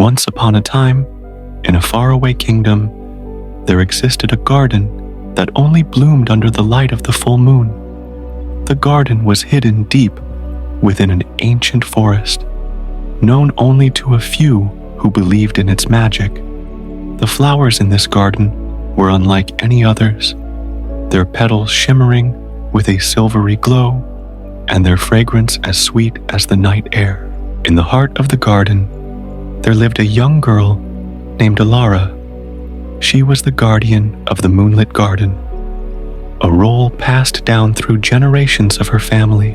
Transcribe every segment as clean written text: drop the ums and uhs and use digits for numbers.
Once upon a time, in a faraway kingdom, there existed a garden that only bloomed under the light of the full moon. The garden was hidden deep within an ancient forest, known only to a few who believed in its magic. The flowers in this garden were unlike any others, their petals shimmering with a silvery glow, and their fragrance as sweet as the night air. In the heart of the garden, there lived a young girl named Elara. She was the guardian of the moonlit garden, a role passed down through generations of her family.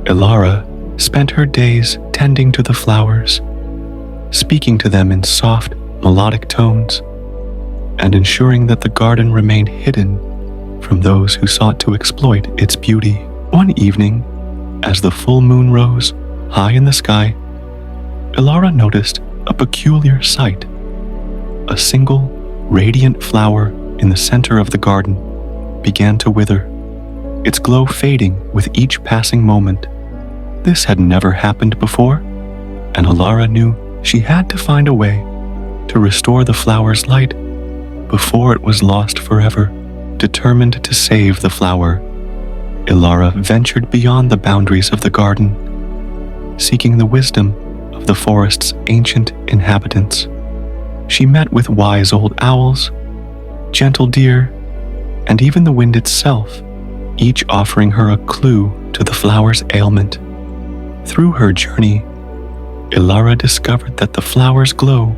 Elara spent her days tending to the flowers, speaking to them in soft, melodic tones, and ensuring that the garden remained hidden from those who sought to exploit its beauty. One evening, as the full moon rose high in the sky, Elara noticed a peculiar sight. A single, radiant flower in the center of the garden began to wither, its glow fading with each passing moment. This had never happened before, and Elara knew she had to find a way to restore the flower's light before it was lost forever. Determined to save the flower, Elara ventured beyond the boundaries of the garden, seeking the wisdom of the forest's ancient inhabitants. She met with wise old owls, gentle deer, and even the wind itself, each offering her a clue to the flower's ailment. Through her journey, Elara discovered that the flower's glow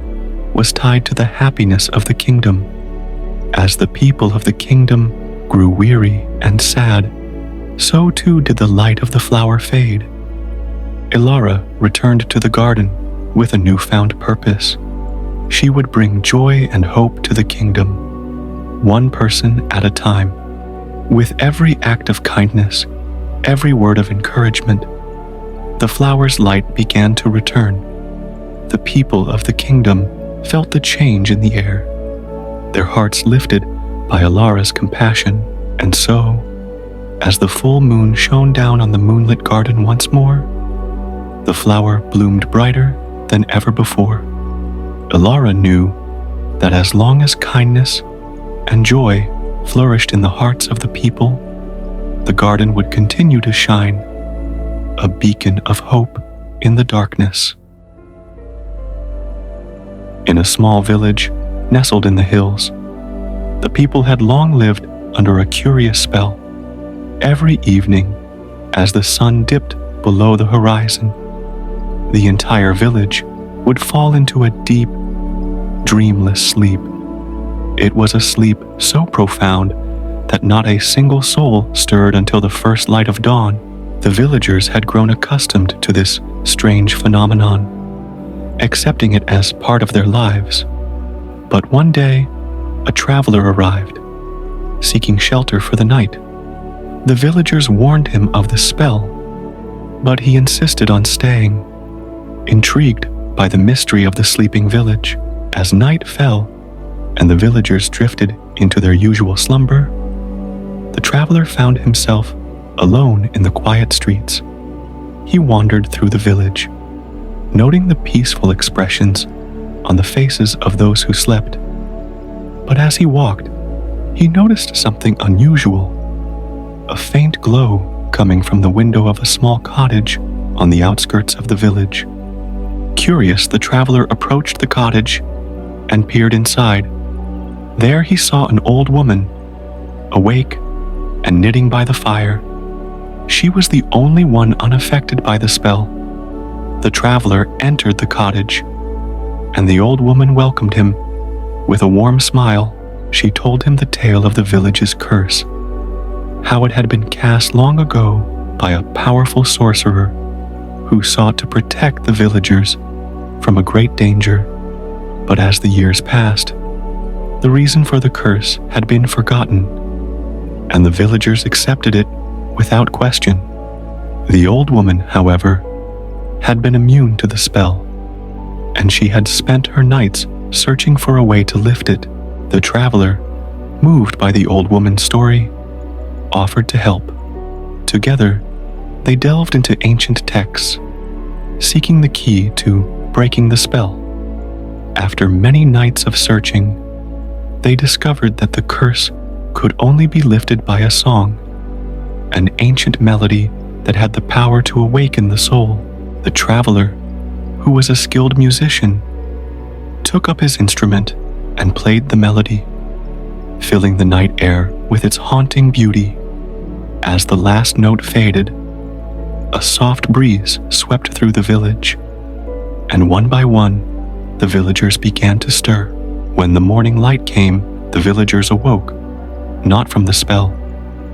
was tied to the happiness of the kingdom. As the people of the kingdom grew weary and sad, so too did the light of the flower fade. Elara returned to the garden with a newfound purpose. She would bring joy and hope to the kingdom, one person at a time. With every act of kindness, every word of encouragement, the flower's light began to return. The people of the kingdom felt the change in the air, their hearts lifted by Elara's compassion. And so, as the full moon shone down on the moonlit garden once more, the flower bloomed brighter than ever before. Elara knew that as long as kindness and joy flourished in the hearts of the people, the garden would continue to shine, a beacon of hope in the darkness. In a small village nestled in the hills, the people had long lived under a curious spell. Every evening, as the sun dipped below the horizon, the entire village would fall into a deep, dreamless sleep. It was a sleep so profound that not a single soul stirred until the first light of dawn. The villagers had grown accustomed to this strange phenomenon, accepting it as part of their lives. But one day, a traveler arrived, seeking shelter for the night. The villagers warned him of the spell, but he insisted on staying, intrigued by the mystery of the sleeping village. As night fell and the villagers drifted into their usual slumber, the traveler found himself alone in the quiet streets. He wandered through the village, noting the peaceful expressions on the faces of those who slept. But as he walked, he noticed something unusual, a faint glow coming from the window of a small cottage on the outskirts of the village. Curious, the traveler approached the cottage and peered inside. There he saw an old woman, awake and knitting by the fire. She was the only one unaffected by the spell. The traveler entered the cottage, and the old woman welcomed him. With a warm smile, she told him the tale of the village's curse, how it had been cast long ago by a powerful sorcerer who sought to protect the villagers from a great danger. But as the years passed, the reason for the curse had been forgotten, and the villagers accepted it without question. The old woman, however, had been immune to the spell, and she had spent her nights searching for a way to lift it. The traveler, moved by the old woman's story, offered to help. Together, they delved into ancient texts, seeking the key to breaking the spell. After many nights of searching, they discovered that the curse could only be lifted by a song, an ancient melody that had the power to awaken the soul. The traveler, who was a skilled musician, took up his instrument and played the melody, filling the night air with its haunting beauty. As the last note faded, a soft breeze swept through the village, and one by one, the villagers began to stir. When the morning light came, the villagers awoke, not from the spell,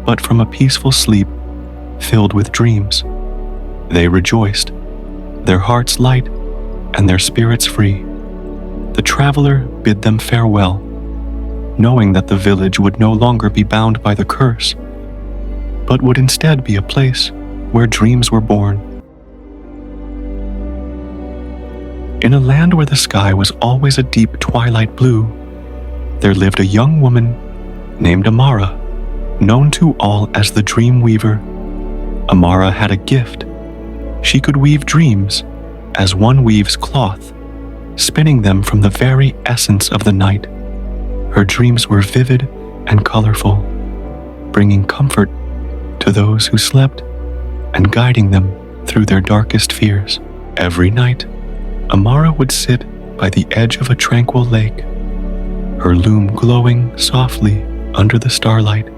but from a peaceful sleep filled with dreams. They rejoiced, their hearts light and their spirits free. The traveler bid them farewell, knowing that the village would no longer be bound by the curse, but would instead be a place where dreams were born. In a land where the sky was always a deep twilight blue, there lived a young woman named Amara, known to all as the Dream Weaver. Amara had a gift. She could weave dreams as one weaves cloth, spinning them from the very essence of the night. Her dreams were vivid and colorful, bringing comfort to those who slept and guiding them through their darkest fears. Every night, Amara would sit by the edge of a tranquil lake, her loom glowing softly under the starlight.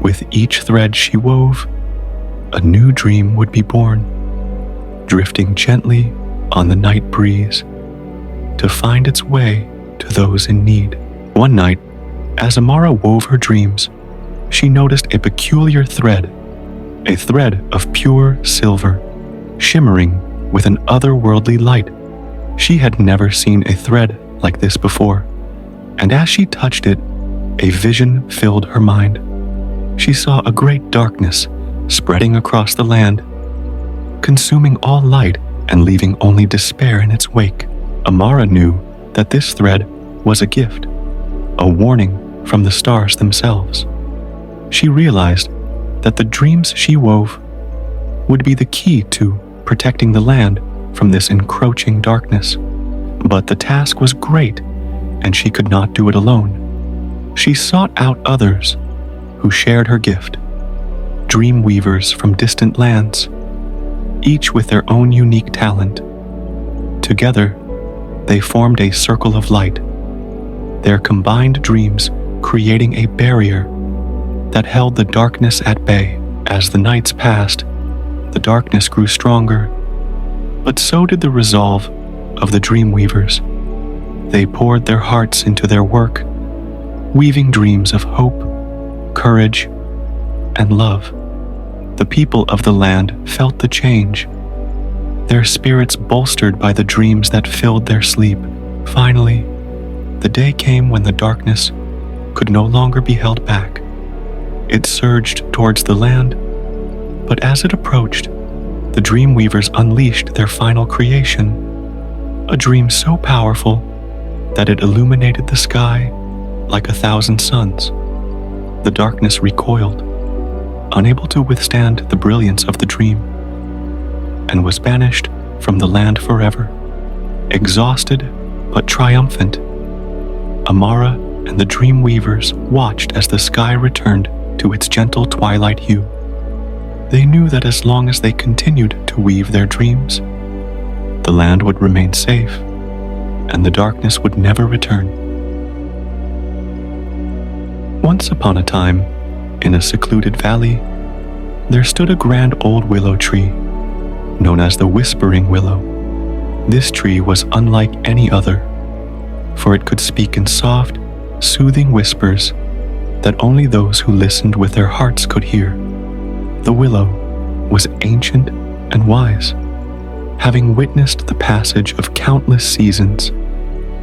With each thread she wove, a new dream would be born, drifting gently on the night breeze to find its way to those in need. One night, as Amara wove her dreams, she noticed a peculiar thread, a thread of pure silver, shimmering with an otherworldly light. She had never seen a thread like this before, and as she touched it, a vision filled her mind. She saw a great darkness spreading across the land, consuming all light and leaving only despair in its wake. Amara knew that this thread was a gift, a warning from the stars themselves. She realized that the dreams she wove would be the key to protecting the land from this encroaching darkness. But the task was great, and she could not do it alone. She sought out others who shared her gift, dream weavers from distant lands, each with their own unique talent. Together, they formed a circle of light, their combined dreams creating a barrier that held the darkness at bay. As the nights passed, the darkness grew stronger, but so did the resolve of the dream weavers. They poured their hearts into their work, weaving dreams of hope, courage, and love. The people of the land felt the change, their spirits bolstered by the dreams that filled their sleep. Finally, the day came when the darkness could no longer be held back. It surged towards the land, but as it approached, the dream weavers unleashed their final creation, a dream so powerful that it illuminated the sky like 1,000 suns. The darkness recoiled, unable to withstand the brilliance of the dream, and was banished from the land forever. Exhausted but triumphant, Amara and the dream weavers watched as the sky returned to its gentle twilight hue. They knew that as long as they continued to weave their dreams, the land would remain safe, and the darkness would never return. Once upon a time, in a secluded valley, there stood a grand old willow tree, known as the Whispering Willow. This tree was unlike any other, for it could speak in soft, soothing whispers that only those who listened with their hearts could hear. The willow was ancient and wise, having witnessed the passage of countless seasons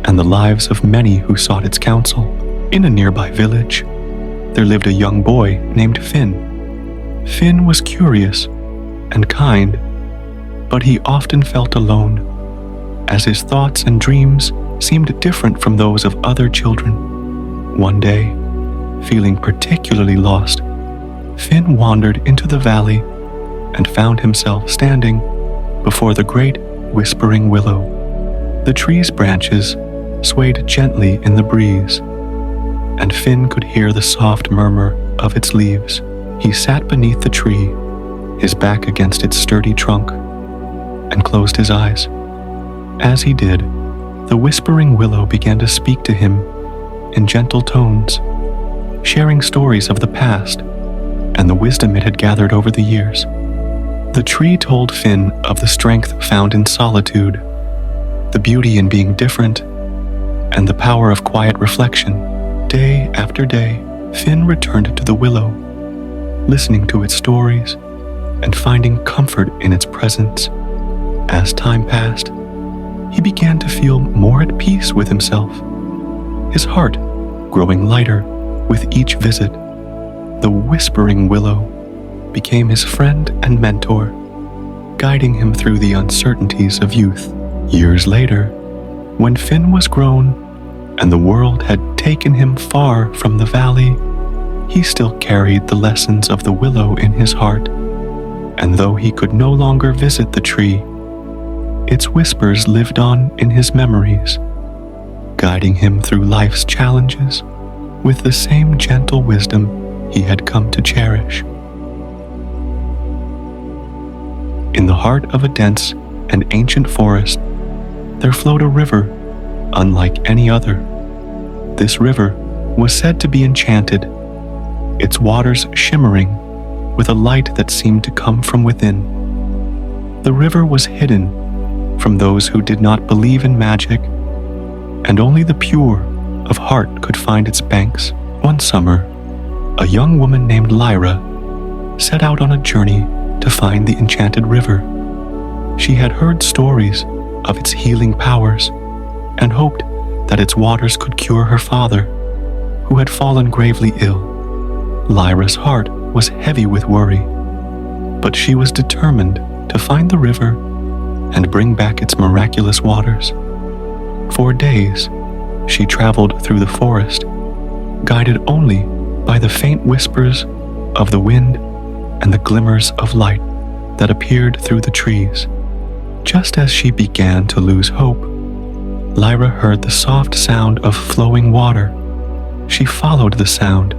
and the lives of many who sought its counsel. In a nearby village, there lived a young boy named Finn. Finn was curious and kind, but he often felt alone, as his thoughts and dreams seemed different from those of other children. One day, feeling particularly lost, Finn wandered into the valley and found himself standing before the great Whispering Willow. The tree's branches swayed gently in the breeze, and Finn could hear the soft murmur of its leaves. He sat beneath the tree, his back against its sturdy trunk, and closed his eyes. As he did, the whispering willow began to speak to him in gentle tones, sharing stories of the past and the wisdom it had gathered over the years. The tree told Finn of the strength found in solitude, the beauty in being different, and the power of quiet reflection. Day after day, Finn returned to the willow, listening to its stories and finding comfort in its presence. As time passed, he began to feel more at peace with himself, his heart growing lighter with each visit. The whispering willow became his friend and mentor, guiding him through the uncertainties of youth. Years later, when Finn was grown and the world had taken him far from the valley, he still carried the lessons of the willow in his heart, and though he could no longer visit the tree, its whispers lived on in his memories, guiding him through life's challenges with the same gentle wisdom he had come to cherish. In the heart of a dense and ancient forest, there flowed a river unlike any other. This river was said to be enchanted, its waters shimmering with a light that seemed to come from within. The river was hidden from those who did not believe in magic, and only the pure of heart could find its banks. One summer, a young woman named Lyra set out on a journey to find the enchanted river. She had heard stories of its healing powers and hoped that its waters could cure her father, who had fallen gravely ill. Lyra's heart was heavy with worry, but she was determined to find the river and bring back its miraculous waters. For days, she traveled through the forest, guided only by the faint whispers of the wind and the glimmers of light that appeared through the trees. Just as she began to lose hope, Lyra heard the soft sound of flowing water. She followed the sound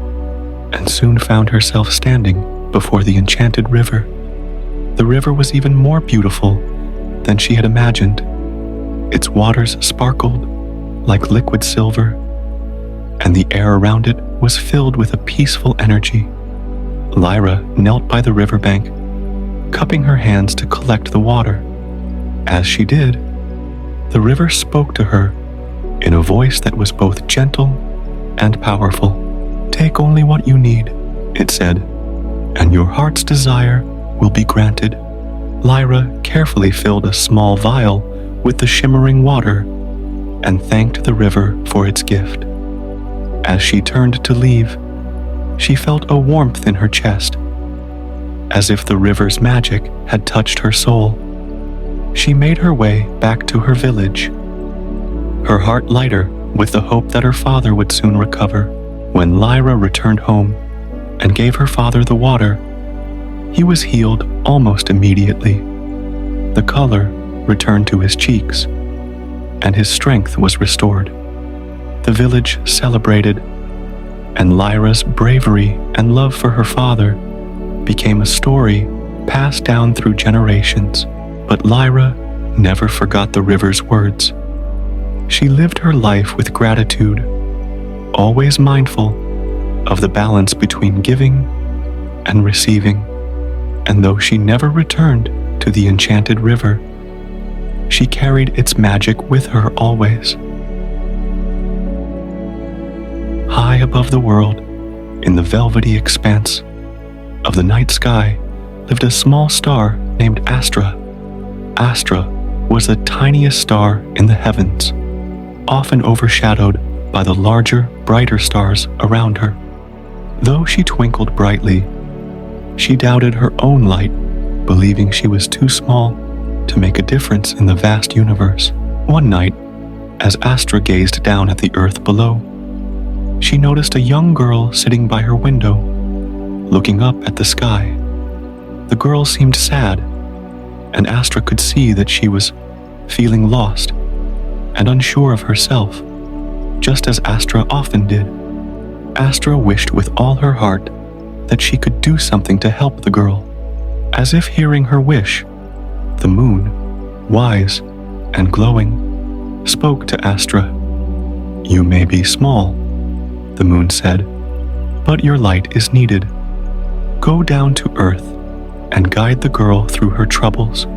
and soon found herself standing before the enchanted river. The river was even more beautiful than she had imagined. Its waters sparkled like liquid silver, and the air around it was filled with a peaceful energy. Lyra knelt by the riverbank, cupping her hands to collect the water. As she did, the river spoke to her in a voice that was both gentle and powerful. "Take only what you need," it said, "and your heart's desire will be granted." Lyra carefully filled a small vial with the shimmering water and thanked the river for its gift. As she turned to leave, she felt a warmth in her chest, as if the river's magic had touched her soul. She made her way back to her village, her heart lighter with the hope that her father would soon recover. When Lyra returned home and gave her father the water, he was healed almost immediately. The color returned to his cheeks, and his strength was restored. The village celebrated, and Lyra's bravery and love for her father became a story passed down through generations. But Lyra never forgot the river's words. She lived her life with gratitude, always mindful of the balance between giving and receiving. And though she never returned to the enchanted river, she carried its magic with her always. High above the world, in the velvety expanse of the night sky, lived a small star named Astra. Astra was the tiniest star in the heavens, often overshadowed by the larger, brighter stars around her. Though she twinkled brightly, she doubted her own light, believing she was too small to make a difference in the vast universe. One night, as Astra gazed down at the earth below, she noticed a young girl sitting by her window, looking up at the sky. The girl seemed sad, and Astra could see that she was feeling lost. and unsure of herself, just as Astra often did. Astra wished with all her heart that she could do something to help the girl. As if hearing her wish, the moon, wise and glowing, spoke to Astra. "You may be small," the moon said, "but your light is needed. Go down to earth and guide the girl through her troubles.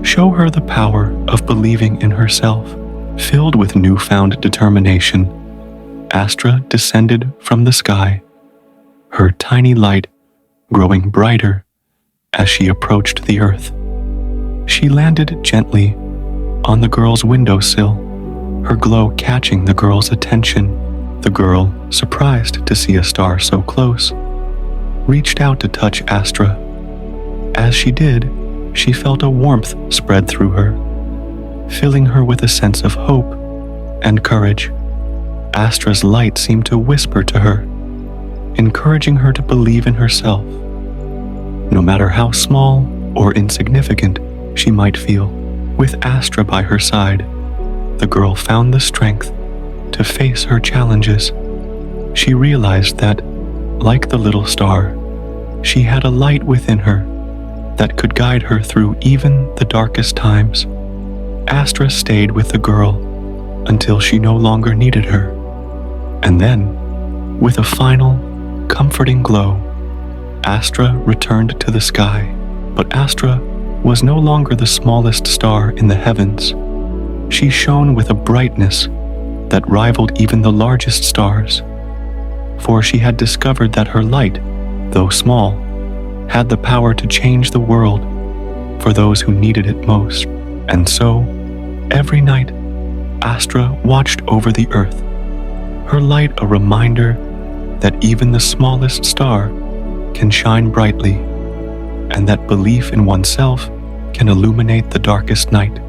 Show her the power of believing in herself." Filled with newfound determination, Astra descended from the sky, her tiny light growing brighter as she approached the earth. She landed gently on the girl's windowsill, her glow catching the girl's attention. The girl, surprised to see a star so close, reached out to touch Astra. As she did, she felt a warmth spread through her, filling her with a sense of hope and courage. Astra's light seemed to whisper to her, encouraging her to believe in herself, no matter how small or insignificant she might feel. With Astra by her side, the girl found the strength to face her challenges. She realized that, like the little star, she had a light within her that could guide her through even the darkest times. Astra stayed with the girl until she no longer needed her. And then, with a final, comforting glow, Astra returned to the sky. But Astra was no longer the smallest star in the heavens. She shone with a brightness that rivaled even the largest stars. For she had discovered that her light, though small, had the power to change the world for those who needed it most. And so, every night, Astra watched over the earth, her light a reminder that even the smallest star can shine brightly, and that belief in oneself can illuminate the darkest night.